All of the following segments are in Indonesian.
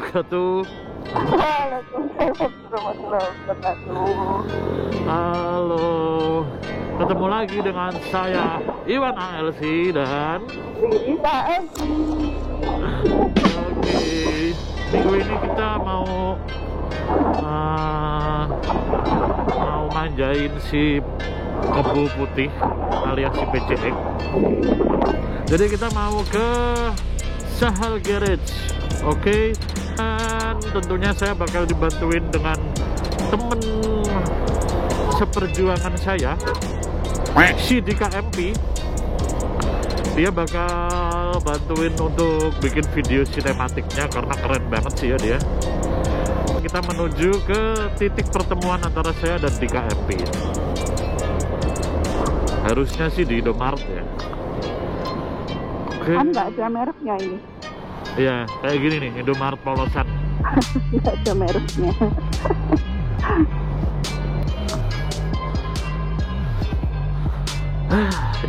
wabarakatuh. Waalaikumsalam warahmatullahi wabarakatuh. Halo, ketemu lagi dengan saya Iwan ALC dan Riri KMP. oke, minggu ini kita mau manjain si kebo putih alias si PCX. Jadi kita mau ke Sahal Garage, oke. Dan tentunya saya bakal dibantuin dengan temen seperjuangan saya, si Dika MP. Dia bakal bantuin untuk bikin video sinematiknya karena keren banget sih ya dia. Kita menuju ke titik pertemuan antara saya dan Dika MP. Harusnya sih di Indomaret ya. Oke. Kan nggak ada mereknya ini. Iya, kayak gini nih, Indomaret polosan. Nggak ada mereknya.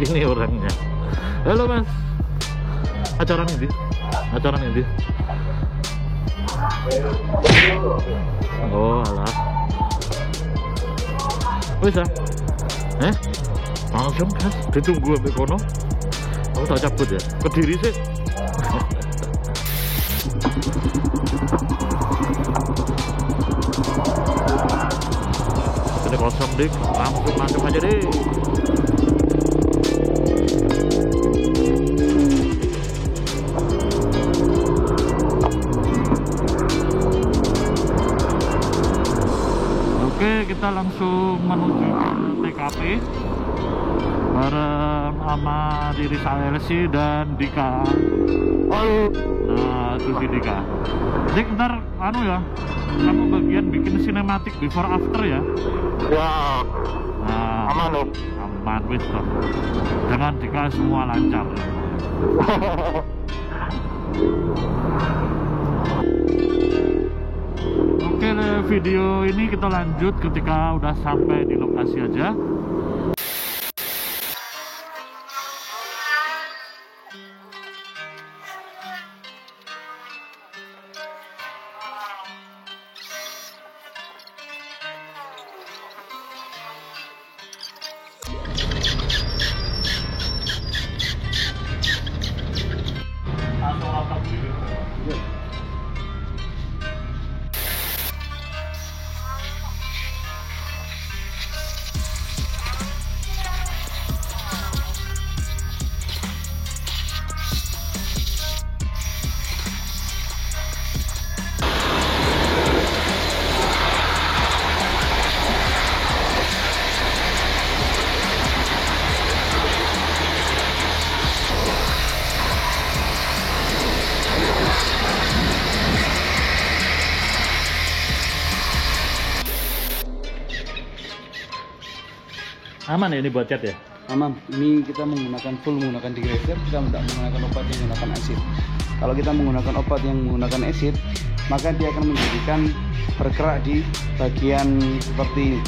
Ini orangnya. Halo mas, acara ini, oh alah, bisa, langsung gas, ditunggu sampai kono. Aku tak cabut ya, Kediri sih. Ini kosong dik, langsung masuk aja deh. Oke, kita langsung menuju ke TKP bareng sama diri saya sih dan Dika. Nah, itu si Dika. Dik, ntar anu ya, kamu bagian bikin sinematik before after ya. Ya, Nah, aman loh. aman wis toh. Dengan Dika semua lancar. Oke, video ini kita lanjut ketika udah sampai di lokasi aja. Aman ya ini buat cat ya? Aman, ini kita menggunakan degreaser, kita tidak menggunakan obat yang menggunakan asid. Kalau kita menggunakan obat yang menggunakan asid, maka dia akan menjadikan bergerak di bagian seperti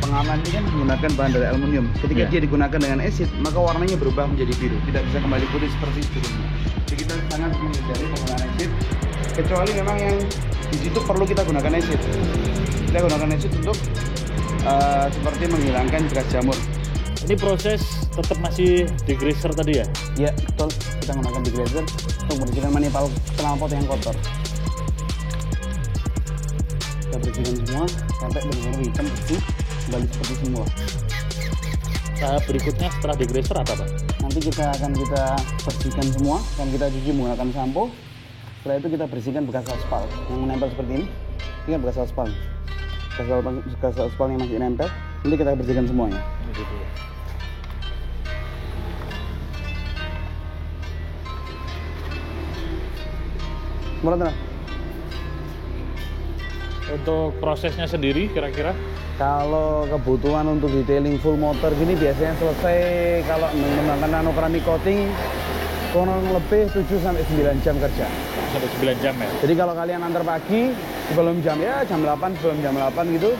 pengaman ini kan menggunakan bahan dari aluminium. Ketika dia digunakan dengan asid, maka warnanya berubah menjadi biru, tidak bisa kembali putih seperti sebelumnya. Jadi kita sangat menghindari penggunaan asid, kecuali memang yang di situ perlu kita gunakan asid. Kita gunakan asid untuk seperti menghilangkan bekas jamur. Ini proses tetap masih degreaser tadi ya? Ya, betul. Kita menggunakan degreaser untuk membersihkan manifold knalpot yang kotor. Kita bersihkan semua sampai benar-benar hitam bersih, kembali seperti semula. Tahap berikutnya setelah degreaser apa Pak? Nanti kita bersihkan semua, akan kita cuci menggunakan sampo. Setelah itu kita bersihkan bekas aspal yang menempel seperti ini. Ini kan bekas aspal. Bekas aspal yang masih nempel, nanti kita bersihkan semuanya. Gitu ya. Tenang. Untuk prosesnya sendiri kira-kira? Kalau kebutuhan untuk detailing full motor gini biasanya selesai kalau menggunakan nano keramik coating kurang lebih 7-9 jam kerja. Sampai 9 jam ya? Jadi kalau kalian antar pagi sebelum jam 8 sebelum jam 8 gitu,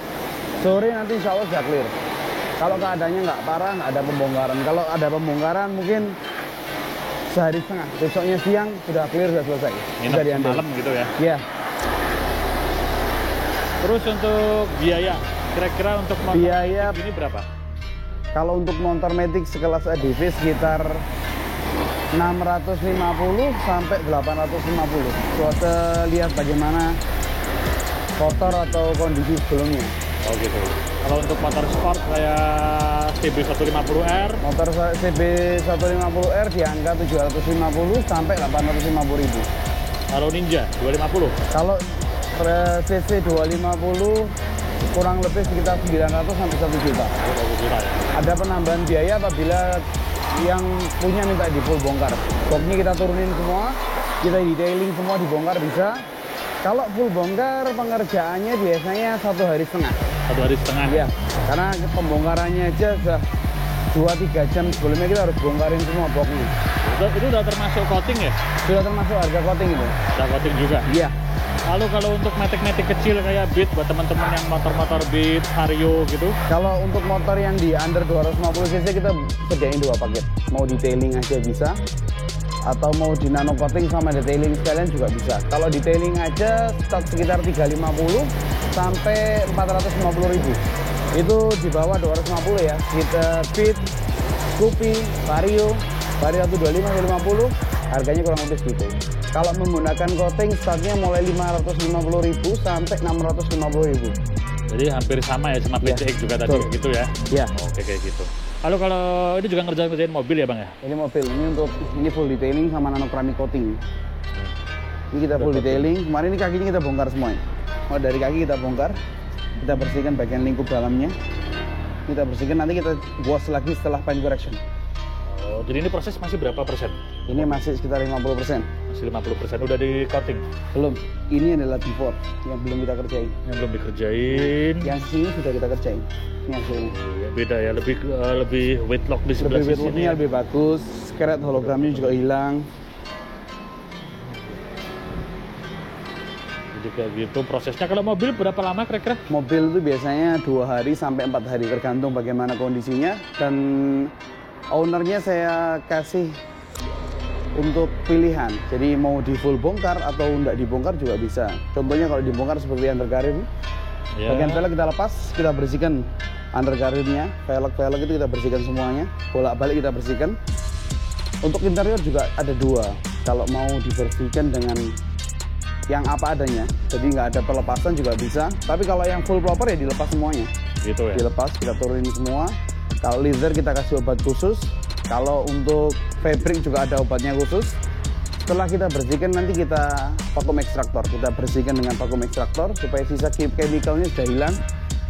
sore nanti insya Allah sudah clear. Kalau keadaannya nggak parah, nggak ada pembongkaran. Kalau ada pembongkaran mungkin sehari setengah. Besoknya siang sudah clear, sudah selesai. Nginep Sudah diambil. malam gitu ya. Iya. Terus untuk biaya, kira-kira untuk motor Biaya Matic ini berapa? kalau untuk motor Matic sekelas ADV sekitar 650 sampai 850. Coba lihat bagaimana kotor atau kondisi sebelumnya. Oh gitu. Kalau untuk motor sport kayak CB150R, Motor CB150R di angka 750 sampai 850.000. kalau Ninja 250. Kalau CC 250 kurang lebih sekitar 900 sampai 1 juta. Oh, bagus juga ya. Ada penambahan biaya apabila yang punya minta di full bongkar. Boxnya kita turunin semua, kita detailing semua dibongkar bisa. Kalau full bongkar pengerjaannya biasanya 1 hari setengah. 1 hari setengah. Iya, karena pembongkarannya aja sudah 2-3 jam sebelumnya kita harus bongkarin semua boxnya. Itu udah termasuk coating ya? Sudah termasuk harga coating itu. Udah coating juga. Iya. Lalu kalau untuk Matic-Matic kecil kayak Beat buat teman-teman yang motor-motor Beat, Vario gitu, Kalau untuk motor yang di under 250 cc kita sediain 2 paket. Mau detailing aja bisa, atau mau di nano coating sama detailing sekalian juga bisa. Kalau detailing aja start sekitar 350 sampai 450.000. Itu di bawah 250 ya. Kita Beat, Scoopy, Vario 125 250 harganya kurang lebih segitu. Kalau menggunakan coating startnya mulai 550.000 sampai 650.000. jadi hampir sama ya sama Iya, PCX juga tadi betul. kayak gitu ya. Ya. Oke kayak gitu. Lalu kalau ini juga ngerjain mobil ya Bang ya? Ini mobil, ini full detailing sama nano keramik coating. Ini kita full detailing. Kemarin ini kakinya kita bongkar semua. Oh, dari kaki kita bongkar, kita bersihkan bagian lingkup dalamnya. Kita bersihkan, nanti kita wash lagi setelah paint correction. Oh, jadi ini proses masih berapa persen? Ini masih sekitar 50%. Masih 50%. Udah di coating? Belum. Ini adalah before yang belum kita kerjain. Yang belum dikerjain. Yang sini sudah kita kerjain. Ini hasilnya. Ya, beda ya, lebih weight lock di sebelah Lebih weight sini. lock-nya Ya. lebih bagus. Skret hologramnya juga hilang. Jadi kayak gitu prosesnya. Kalau mobil berapa lama kira-kira? Mobil itu biasanya 2 hari sampai 4 hari tergantung bagaimana kondisinya, dan ownernya saya kasih untuk pilihan. Jadi mau di full bongkar atau enggak dibongkar juga bisa. Contohnya kalau dibongkar seperti undercarrier, Ya. bagian velg kita lepas, kita bersihkan undercarrier-nya, velg itu kita bersihkan semuanya, bolak-balik kita bersihkan. Untuk interior juga ada 2. Kalau mau dibersihkan dengan yang apa adanya, jadi nggak ada pelepasan juga bisa. Tapi kalau yang full proper ya dilepas semuanya. Gitu ya. Dilepas, kita turunin semua. Kalau leather kita kasih obat khusus. Kalau untuk fabric juga ada obatnya khusus. Setelah kita bersihkan nanti kita vacuum extractor. Kita bersihkan dengan vacuum extractor supaya sisa chemicalnya sudah hilang.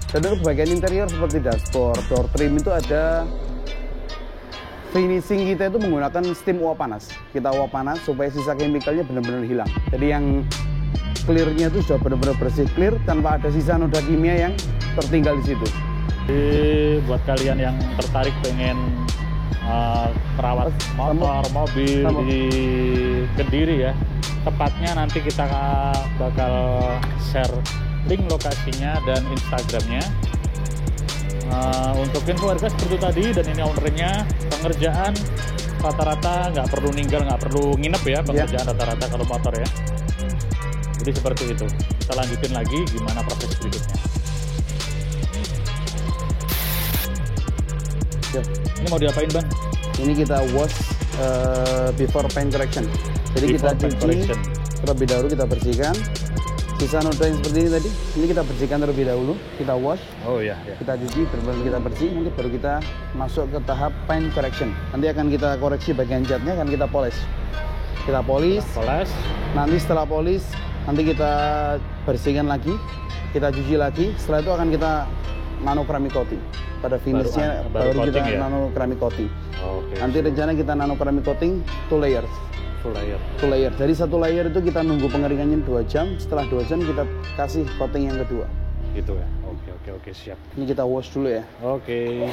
Dan untuk bagian interior seperti dashboard, door trim itu ada finishing kita itu menggunakan steam uap panas. Kita uap panas supaya sisa chemicalnya benar-benar hilang. Jadi yang clearnya itu sudah benar-benar bersih, clear tanpa ada sisa noda kimia yang tertinggal di situ. Jadi buat kalian yang tertarik pengen perawat motor, mobil di Kediri ya, tepatnya nanti kita bakal share link lokasinya dan Instagramnya. Untuk info harga seperti tadi, dan ini ownernya. Pengerjaan rata-rata nggak perlu ninggal, nggak perlu nginep ya, pengerjaan rata-rata kalau motor ya. Jadi seperti itu. Kita lanjutin lagi gimana proses berikutnya. Yuk. Ini mau diapain Bang? Ini kita wash before paint correction. Jadi Before kita paint cuci correction. terlebih dahulu, kita bersihkan. Sisa noda yang seperti ini tadi, ini kita bersihkan terlebih dahulu. Kita wash, Oh iya, ya. kita cuci, benar-benar kita bersih. Nanti baru kita masuk ke tahap paint correction. Nanti akan kita koreksi bagian catnya, akan kita polish. Kita polish. Poles. Nanti setelah polish, nanti kita bersihkan lagi, kita cuci lagi. Setelah itu akan kita nano keramik coating. Pada finishnya baru baru kita coating ya? nano keramik coating. Oke. Nanti rencana kita nano keramik coating 2 layers. Full layer. 2 layer. Jadi 1 layer itu kita nunggu pengeringannya 2 jam. Setelah 2 jam kita kasih coating yang kedua. Gitu ya. Oke, siap. Ini kita wash dulu ya. Oke.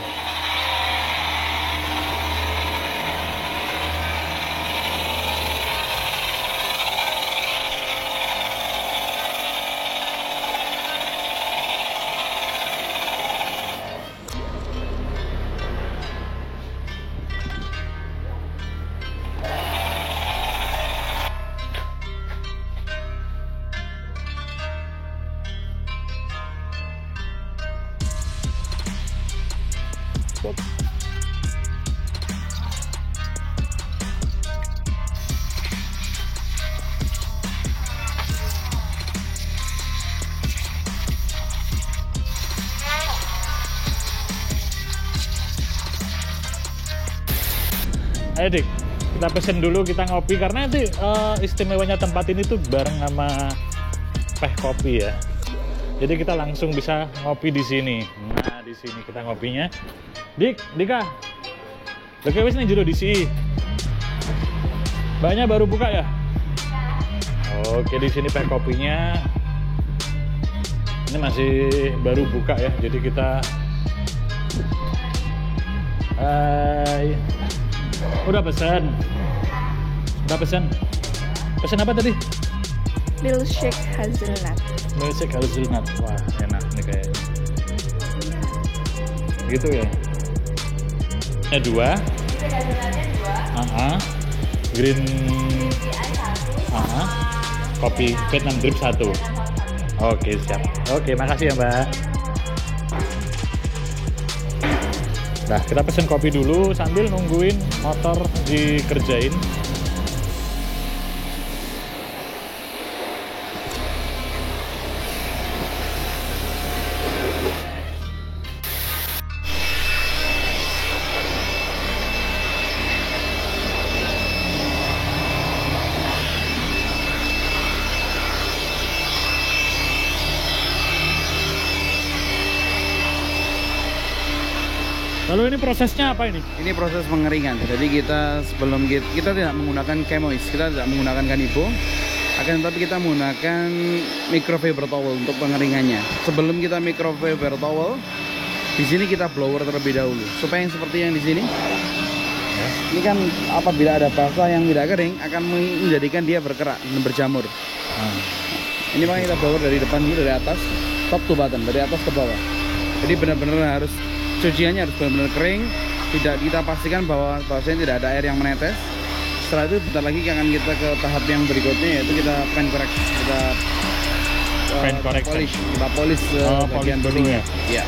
Sip. Ayo Dik, kita pesen dulu, kita ngopi karena nanti istimewanya tempat ini tuh bareng sama teh kopi ya. Jadi kita langsung bisa ngopi di sini. Nah, di sini kita ngopinya. Dika. Oke, wis nih jero di sini. Mbaknya baru buka ya? Oke, di sini teh kopinya. Ini masih baru buka ya. Jadi kita udah pesan. Pesan apa tadi? Milkshake hazelnut. Milkshake hazelnut. Wah, enak nih kayaknya. Gitu ya. Dua. Green. Kopi Vietnam drip 1. Oke, siap. Oke, makasih ya, Mbak. Nah, kita pesen kopi dulu sambil nungguin motor dikerjain. Lalu ini prosesnya apa ini? Ini proses pengeringan. Jadi kita sebelum kita tidak menggunakan chemois, kita tidak menggunakan kanibo, akan tetapi kita menggunakan microfiber towel untuk pengeringannya. Sebelum kita microfiber towel, di sini kita blower terlebih dahulu supaya yang seperti yang di sini. Ya. Ini kan apabila ada basah yang tidak kering akan menjadikan dia berkerak dan berjamur. Ini makanya kita blower dari depan dulu, dari atas top to bottom, dari atas ke bawah. Jadi benar-benar harus cuciannya harus benar-benar kering, tidak kita pastikan bahwasanya tidak ada air yang menetes. Setelah itu bentar lagi akan kita ke tahap yang berikutnya, yaitu kita paint correction, kita polish, kita polish bagian bodinya. Ya.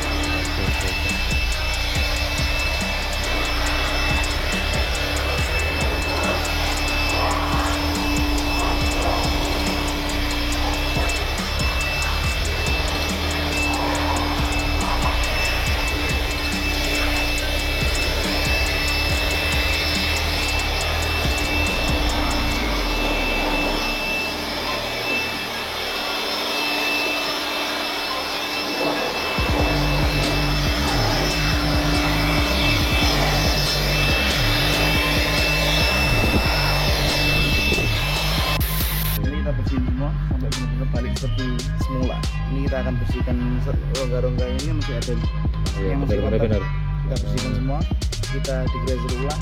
Bersihin semua sampai benar-benar balik seperti semula. Ini kita akan bersihkan rongga-rongganya, ini masih ada yang masih kotor. Kita bersihkan semua, kita digreser ulang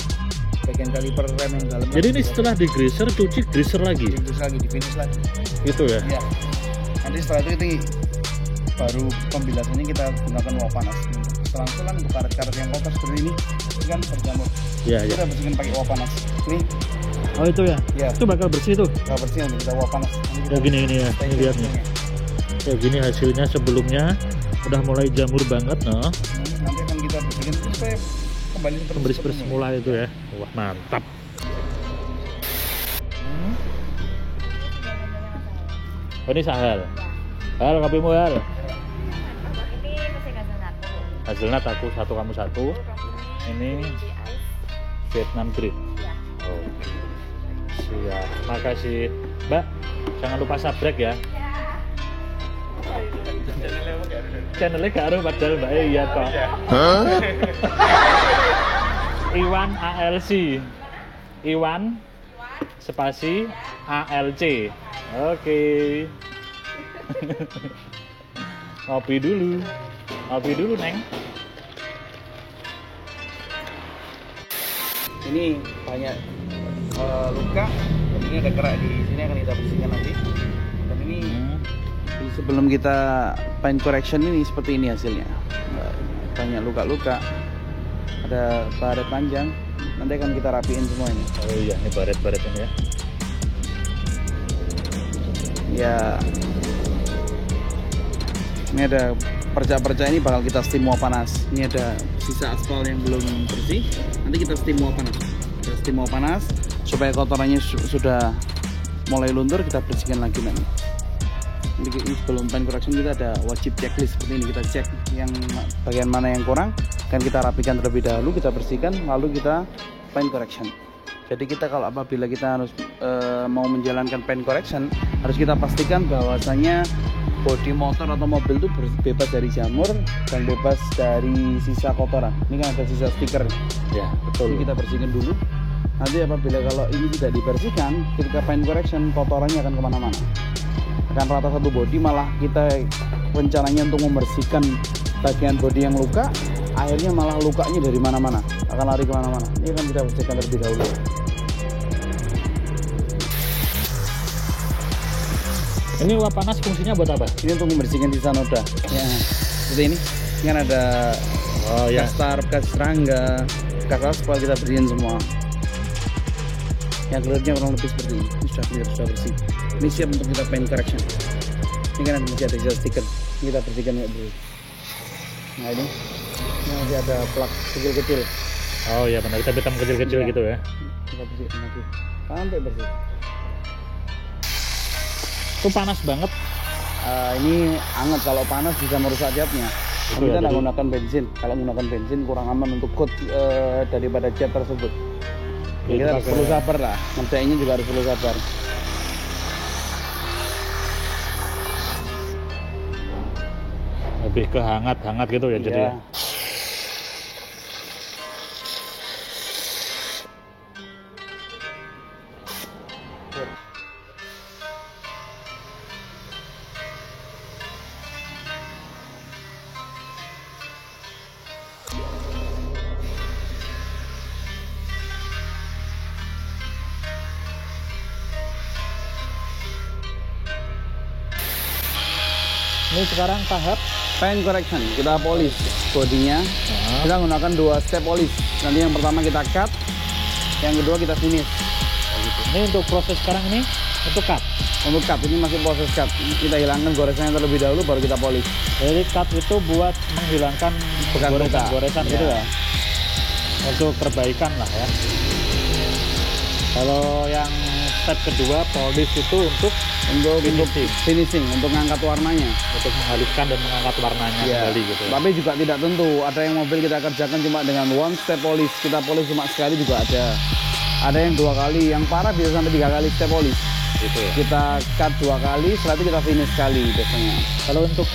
bagian kaliper rem yang dalam. Jadi ini setelah digreser, cuci greaser lagi? Digreser lagi, difinish lagi. Gitu ya? Iya. Nanti setelah itu baru pembilasannya kita gunakan uap panas. Selang-selang untuk karet-karet yang kotor seperti ini kan berjamur. Iya, iya. Kita bersihkan pakai uap panas. Ini. Oh itu ya? Ya. Itu bakal bersih tuh? Bakal bersih nanti kita uap panas. Ya gini ya, ini lihat nih. Kayak gini hasilnya sebelumnya udah mulai jamur banget, nah. Nanti akan kita bersihkan supaya kembali seperti semula itu ya. Wah mantap. Oh, ini Sahal. Hal kopimu Hal. Ini mesin hazelnut. Hazelnut aku satu, kamu satu. Ini Vietnam drip. Oke. Siap. Makasih Mbak. Jangan lupa subscribe ya. Channelnya gak ada padahal Mbak. Iya kok. Iwan ALC. Iwan spasi ALC. Oke. Ngopi dulu Neng. Ini banyak luka, dan ini ada kerak di sini akan kita bersihkan nanti. Dan ini sebelum kita paint correction ini seperti ini hasilnya. Banyak luka-luka, ada baret panjang. Nanti akan kita rapiin semua ini. Oh iya, ini baret-baret ini ya. Ya, ini ada perca-perca ini bakal kita steam uap panas. Ini ada sisa aspal yang belum bersih, nanti kita steam uap panas. Kita steam uap panas supaya kotorannya sudah mulai luntur, kita bersihkan lagi nanti. Nanti sebelum paint correction kita ada wajib checklist seperti ini, kita cek yang bagian mana yang kurang, kan kita rapikan terlebih dahulu, kita bersihkan, lalu kita paint correction. Jadi kita kalau apabila kita harus mau menjalankan paint correction, harus kita pastikan bahwasanya bodi motor atau mobil itu bebas dari jamur dan bebas dari sisa kotoran. Ini kan ada sisa stiker. Ya, betul. Jadi kita bersihkan dulu. Nanti apabila kalau ini tidak dibersihkan, ketika paint correction kotorannya akan kemana-mana. Akan rata satu bodi, malah kita rencananya untuk membersihkan bagian bodi yang luka, akhirnya malah lukanya dari mana-mana, akan lari kemana-mana. Ini kan kita bersihkan terlebih dahulu. Ini uap panas fungsinya buat apa? Ini untuk membersihkan sisa noda. Ya, seperti ini. Ini kan ada kasar, bekas serangga, bekas aspal, kita bersihin semua. Yang clearnya kurang lebih seperti ini. Ini sudah clear, sudah bersih. Ini siap untuk kita paint correction. Ini kan masih ada sisa stiker. Ini kita bersihkan ya dulu. Nah ini masih ada plak kecil-kecil. Oh iya benar, kita hitam kecil-kecil gitu ya. Kita bersihkan lagi sampai bersih. Itu panas banget. Ini hangat, kalau panas bisa merusak catnya. Itu Kita ya, tidak jadi- menggunakan bensin. Kalau menggunakan bensin kurang aman untuk coat daripada cat tersebut. Jadi Kita pakai- perlu sabar lah. Ngerjainnya juga harus perlu sabar. Lebih ke hangat-hangat gitu ya, jadi. Iya. Ini sekarang tahap Paint correction, kita polish bodinya. Kita menggunakan 2 step polish. Nanti yang pertama kita cut, yang kedua kita finish. Ini untuk proses sekarang ini untuk cut. Untuk cut ini masih proses cut. Kita hilangkan goresannya terlebih dahulu, baru kita polish. Jadi cut itu buat menghilangkan Bekas goresan-goresan luka. gitu Ya. ya. Untuk perbaikan lah ya. Kalau yang step kedua polish itu untuk finishing, untuk ngangkat warnanya. untuk menghaluskan dan mengangkat warnanya Ya. kembali gitu ya. Tapi juga tidak tentu. Ada yang mobil kita kerjakan cuma dengan 1 step polish. Kita polish cuma sekali juga ada. Ada yang 2 kali, yang parah bisa sampai 3 kali step polish. Gitu ya. Kita cut 2 kali, setelah itu kita finish sekali biasanya. Kalau untuk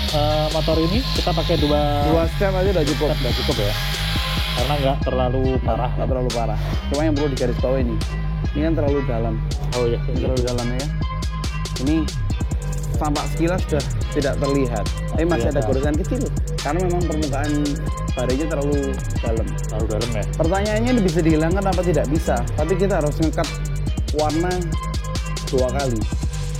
motor ini kita pakai 2 step aja udah cukup. step udah cukup ya. Karena nggak terlalu parah. Nggak terlalu parah. Cuma yang perlu digaris bawah ini kan terlalu dalam. Oh iya. Ini terlalu dalam ya. Ini tampak sekilas sudah tidak terlihat. Tapi masih ada Kelihatan. goresan kecil karena memang permukaan barenya terlalu dalam. Terlalu dalam ya. Pertanyaannya ini bisa dihilangkan apa tidak bisa, tapi kita harus ngekat warna 2 kali.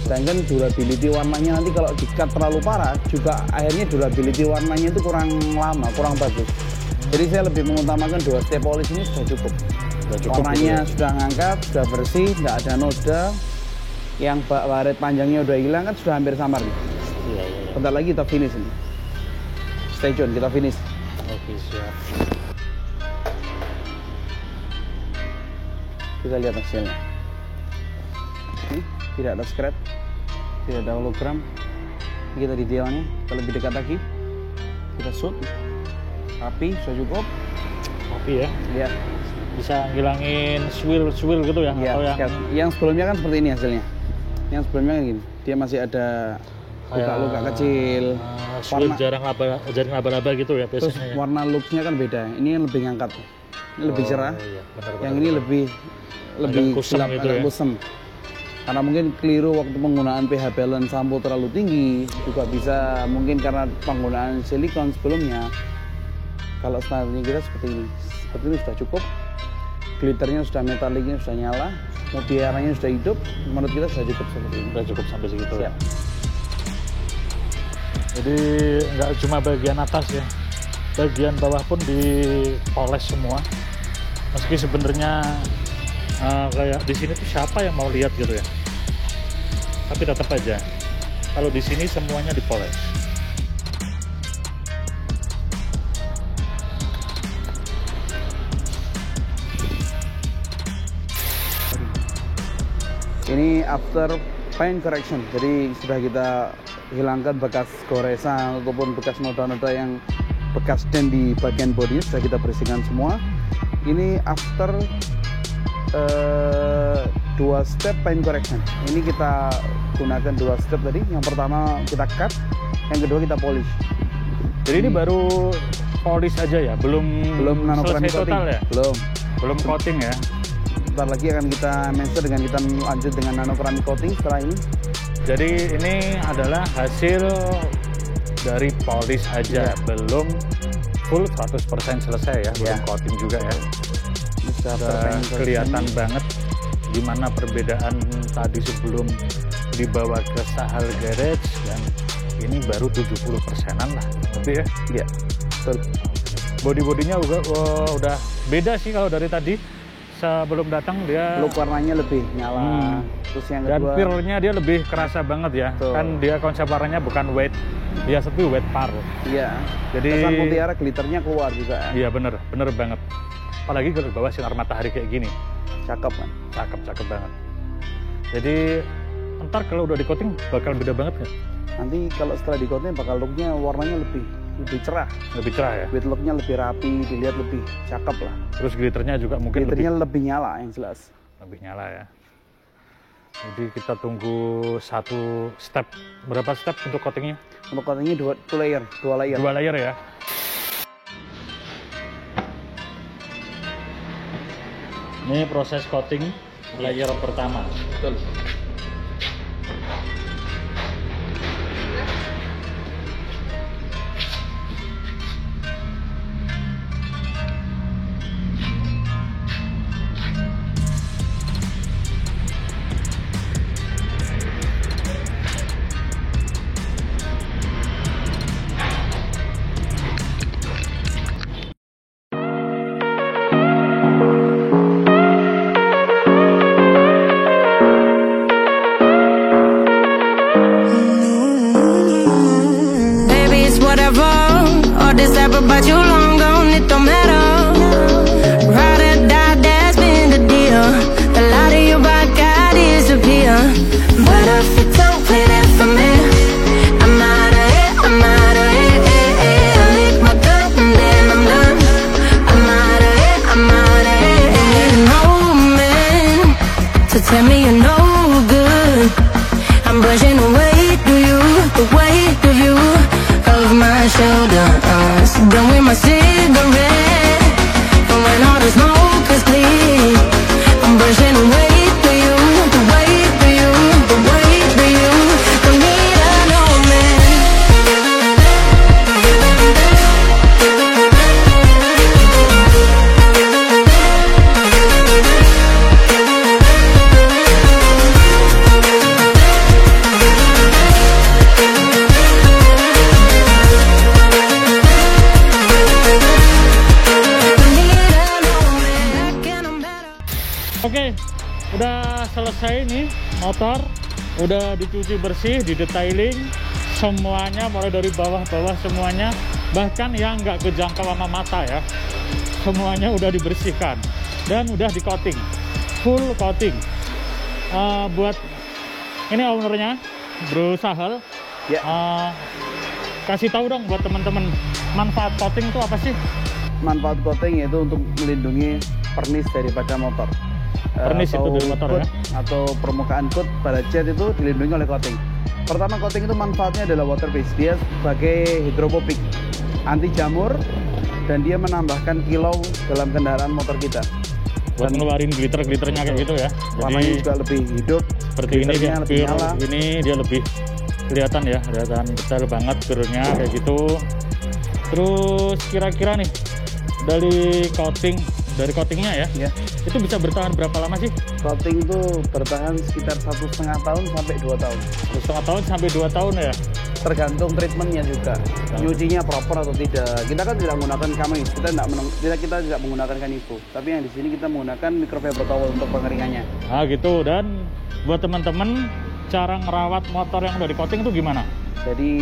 Sedangkan durability warnanya nanti kalau di-cut terlalu parah juga akhirnya durability warnanya itu kurang lama, kurang bagus. Jadi saya lebih mengutamakan 2 step polish ini sudah cukup. Udah cukup Warnanya gitu ya. sudah ngangkat, sudah bersih, tidak ada noda. Yang baret panjangnya udah hilang kan sudah hampir samar nih. Iya, iya, iya. Bentar lagi kita finish ini. Stay tune, kita finish. Oke, siap. Kita lihat hasilnya. Ini tidak ada scratch, tidak ada hologram. Ini kita detailnya, kita lebih dekat lagi. Kita shoot, rapi, sudah cukup. Tapi ya Ya, bisa ngilangin swirl gitu ya, ya. atau yang Yang sebelumnya kan seperti ini hasilnya. Yang sebelumnya kayak gini, dia masih ada luka-luka kecil. swirl Warna- jaring laba-laba gitu ya Terus biasanya. warna looknya kan beda. Ini yang lebih ngangkat, ini lebih cerah. Iya, benar, Yang benar, ini benar. lebih kusem gelap, gitu agak ya. kusem. Karena mungkin keliru waktu penggunaan pH balance sampo terlalu tinggi, juga bisa mungkin karena penggunaan silikon sebelumnya. Kalau standarnya kita seperti ini sudah cukup. Glitternya sudah, metaliknya sudah nyala, mutiaranya sudah hidup. Menurut kita sudah cukup seperti ini. Udah cukup sampai segitu ya. Siap. Jadi nggak cuma bagian atas ya, bagian bawah pun dipoles semua. Meski sebenarnya kayak di sini tuh siapa yang mau lihat gitu ya. Tapi tetap aja, kalau di sini semuanya dipoles. Ini after paint correction, jadi sudah kita hilangkan bekas goresan ataupun bekas noda-noda yang bekas dent di bagian bodi, sudah kita bersihkan semua. Ini after 2 step paint correction. Ini kita gunakan 2 step tadi. Yang pertama kita cut, yang kedua kita polish. Jadi ini baru polish aja ya, belum nanokeramik selesai coating total ya, belum coating ya. Bentar lagi akan kita mention dengan kita lanjut dengan nanokeramik coating setelah ini. Jadi ini adalah hasil dari polish aja, belum full 100% selesai ya, belum coating juga ya. Sudah kelihatan banget gimana perbedaan tadi sebelum dibawa ke Sahal Garage, dan ini baru 70%-an lah lebih ya. Iya, betul. Bodi-bodinya udah beda sih kalau dari tadi. Sebelum datang dia look warnanya lebih nyala. Terus yang kedua, dan feel-nya dia lebih kerasa banget ya. Betul. Kan dia konsep warnanya bukan white biasa, tapi white par. Iya. Jadi kesan mutiara glitternya keluar juga. Iya bener banget. Apalagi kalau di bawah sinar matahari kayak gini. Cakep kan? Cakep banget. Jadi ntar kalau udah di coating bakal beda banget kan? Nanti kalau setelah di coating bakal looknya warnanya lebih cerah. Lebih cerah ya? With looknya lebih rapi, dilihat lebih cakep lah. Terus glitternya juga mungkin lebih nyala yang jelas. Lebih nyala ya. Jadi kita tunggu 1 step. Berapa step untuk coatingnya? Untuk coatingnya 2 layer. 2 layer ya. Ini proses coating layer pertama. Betul. But you long gone, it don't matter. Ride or die, that's been the deal. The light of your bike, I disappear. But if you don't play that for me, I'm out of it, I'm out of it. I lick my gun and then I'm done. I'm out of it, I'm out of it. No man to tell me you're no good. I'm brushing away to you, the weight of you of my shoulder. Done with my cigarette, and when all the smoke is clear, I'm brushing away to you, the weight to you, the weight to you. Don't need a no man. Oke, udah selesai nih motor, udah dicuci bersih, didetailing semuanya, mulai dari bawah-bawah semuanya, bahkan yang nggak kejangkau sama mata ya, semuanya udah dibersihkan dan udah di coating, full coating. Buat ini ownernya Bro Sahal, Ya. kasih tahu dong buat teman-teman, manfaat coating itu apa sih? Manfaat coating yaitu untuk melindungi pernis daripada motor. Pernis itu dari motor ya? Atau permukaan coat pada cat itu dilindungi oleh coating. Pertama, coating itu manfaatnya adalah water based. Dia sebagai hidrophobic, anti jamur, dan dia menambahkan kilau dalam kendaraan motor kita. Buat ngeluarin glitter-glitternya kayak gitu ya. Warnanya juga lebih hidup. Seperti ini dia lebih nyala. Ini dia lebih kelihatan ya, kelihatan detail banget turunnya kayak gitu. Terus kira-kira nih dari coatingnya ya, itu bisa bertahan berapa lama sih? Coating itu bertahan sekitar 1,5 tahun sampai 2 tahun. 1,5 tahun sampai 2 tahun ya? Tergantung treatmentnya juga, nyucinya proper atau tidak. Kita kan tidak menggunakan kamis, kita tidak menggunakan kanifu, tapi yang di sini kita menggunakan microfiber towel untuk pengeringannya. Nah gitu. Dan buat teman-teman, cara ngerawat motor yang udah di coating itu gimana? Jadi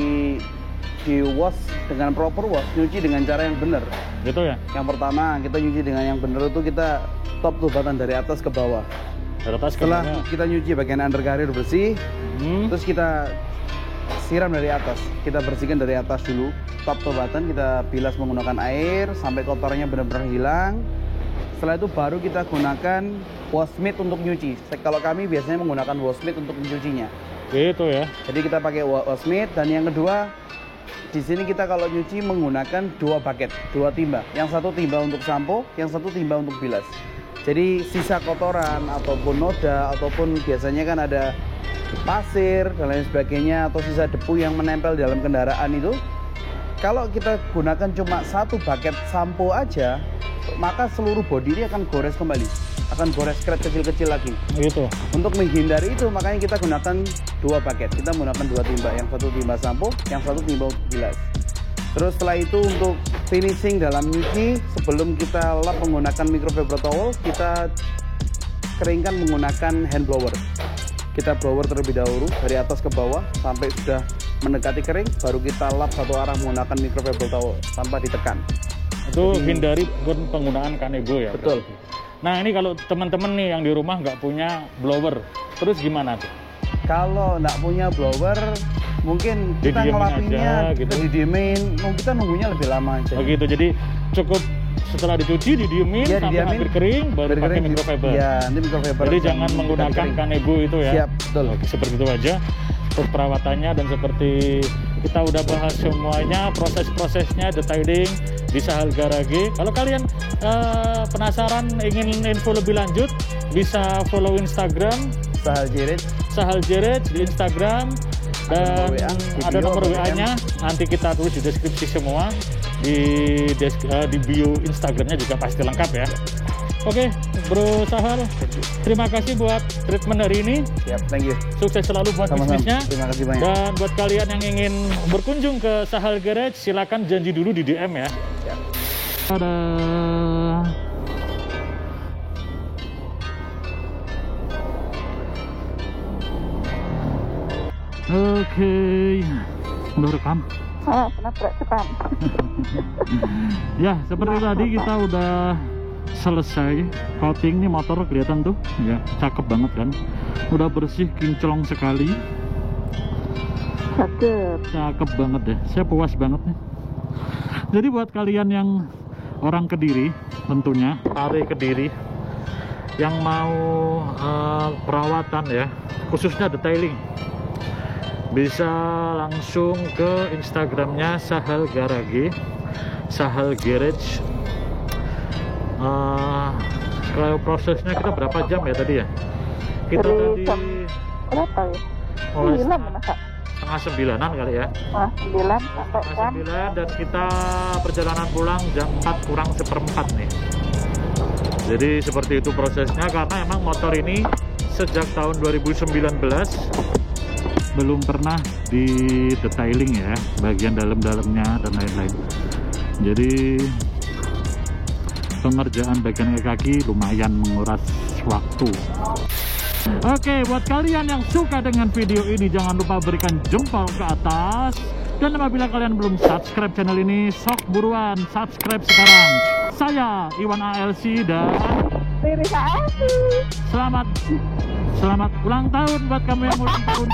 di wash dengan proper wash, nyuci dengan cara yang benar. Gitu ya? Yang pertama kita nyuci dengan yang benar itu kita top tuh batang dari atas ke bawah. Dari atas ke Setelah bawah. kita nyuci bagian undercarrier bersih, terus kita siram dari atas. Kita bersihkan dari atas dulu, top to bottom kita bilas menggunakan air sampai kotornya benar-benar hilang. Setelah itu baru kita gunakan wash mitt untuk nyuci. Kalau kami biasanya menggunakan wash mitt untuk mencucinya. Gitu ya. Jadi kita pakai wash mitt, dan yang kedua di sini kita kalau nyuci menggunakan 2 bucket, 2 timba. Yang satu timba untuk sampo, yang satu timba untuk bilas. Jadi sisa kotoran ataupun noda ataupun biasanya kan ada pasir dan lain sebagainya atau sisa debu yang menempel dalam kendaraan itu, kalau kita gunakan cuma 1 bucket sampo aja, maka seluruh bodi ini akan gores kembali, akan gores scratch kecil-kecil lagi. Gitu. Untuk menghindari itu makanya kita gunakan 2 bucket, kita menggunakan 2 timba, yang satu timba sampo, yang satu timba untuk bilas. Terus setelah itu untuk finishing dalam nyuci, sebelum kita lap menggunakan microfiber towel, kita keringkan menggunakan hand blower. Kita blower terlebih dahulu dari atas ke bawah sampai sudah mendekati kering, baru kita lap satu arah menggunakan microfiber towel tanpa ditekan. Itu Jadi- hindari penggunaan kanebo ya. Betul. Nah ini kalau teman-teman nih yang di rumah nggak punya blower, terus gimana tuh? Kalau nggak punya blower, mungkin kita Didiemin ngelapinya, aja, kita gitu. didiemin, kita nunggunya lebih lama aja. Begitu, jadi cukup setelah dicuci didiemin Ya, sampai didiemin, hampir kering, baru pakai kering, microfiber. Ya, nanti microfiber. Jadi yang jangan kita menggunakan kering. kanebo itu ya. Siap, betul. Oke, seperti itu aja untuk perawatannya, dan seperti kita udah bahas semuanya, proses-prosesnya, detailing di Sahal Garage. Kalau kalian penasaran ingin info lebih lanjut, bisa follow Instagram Sahal Jirit. Sahal Garage di Instagram, dan WA, di ada bio, nomor BBM. WA-nya nanti kita tulis di deskripsi semua, di bio Instagramnya juga pasti lengkap ya. Oke, Bro Sahal, terima kasih buat treatment hari ini. Siap, thank you. Sukses selalu buat Sama-sama. bisnisnya. Terima kasih banyak. Dan buat kalian yang ingin berkunjung ke Sahal Garage, silakan janji dulu di DM ya. Siap. Dadah. Oke, udah rekam. Ya, seperti tadi kita udah selesai coating nih, motor kelihatan tuh ya, cakep banget kan, udah bersih kinclong sekali, cakep banget deh, saya puas banget nih. Jadi buat kalian yang orang Kediri, tentunya Are Kediri, yang mau perawatan ya, khususnya detailing, bisa langsung ke Instagramnya Sahal Garage, Sahal Garage. Kalau prosesnya kita berapa jam ya tadi ya? Kita tadi Berapa ya? mulai 9 masa? setengah 9-an kali ya. 9 sampai Setengah 9, dan kita perjalanan pulang jam 4 kurang seperempat nih. Jadi seperti itu prosesnya, karena emang motor ini sejak tahun 2019 belum pernah di detailing ya, bagian dalam-dalamnya dan lain-lain. Jadi pengerjaan bagian kaki lumayan menguras waktu. Oke, buat kalian yang suka dengan video ini, jangan lupa berikan jempol ke atas. Dan apabila kalian belum subscribe channel ini, sok buruan subscribe sekarang. Saya Iwan ALC, dan selamat ulang tahun buat kamu yang ulang tahun.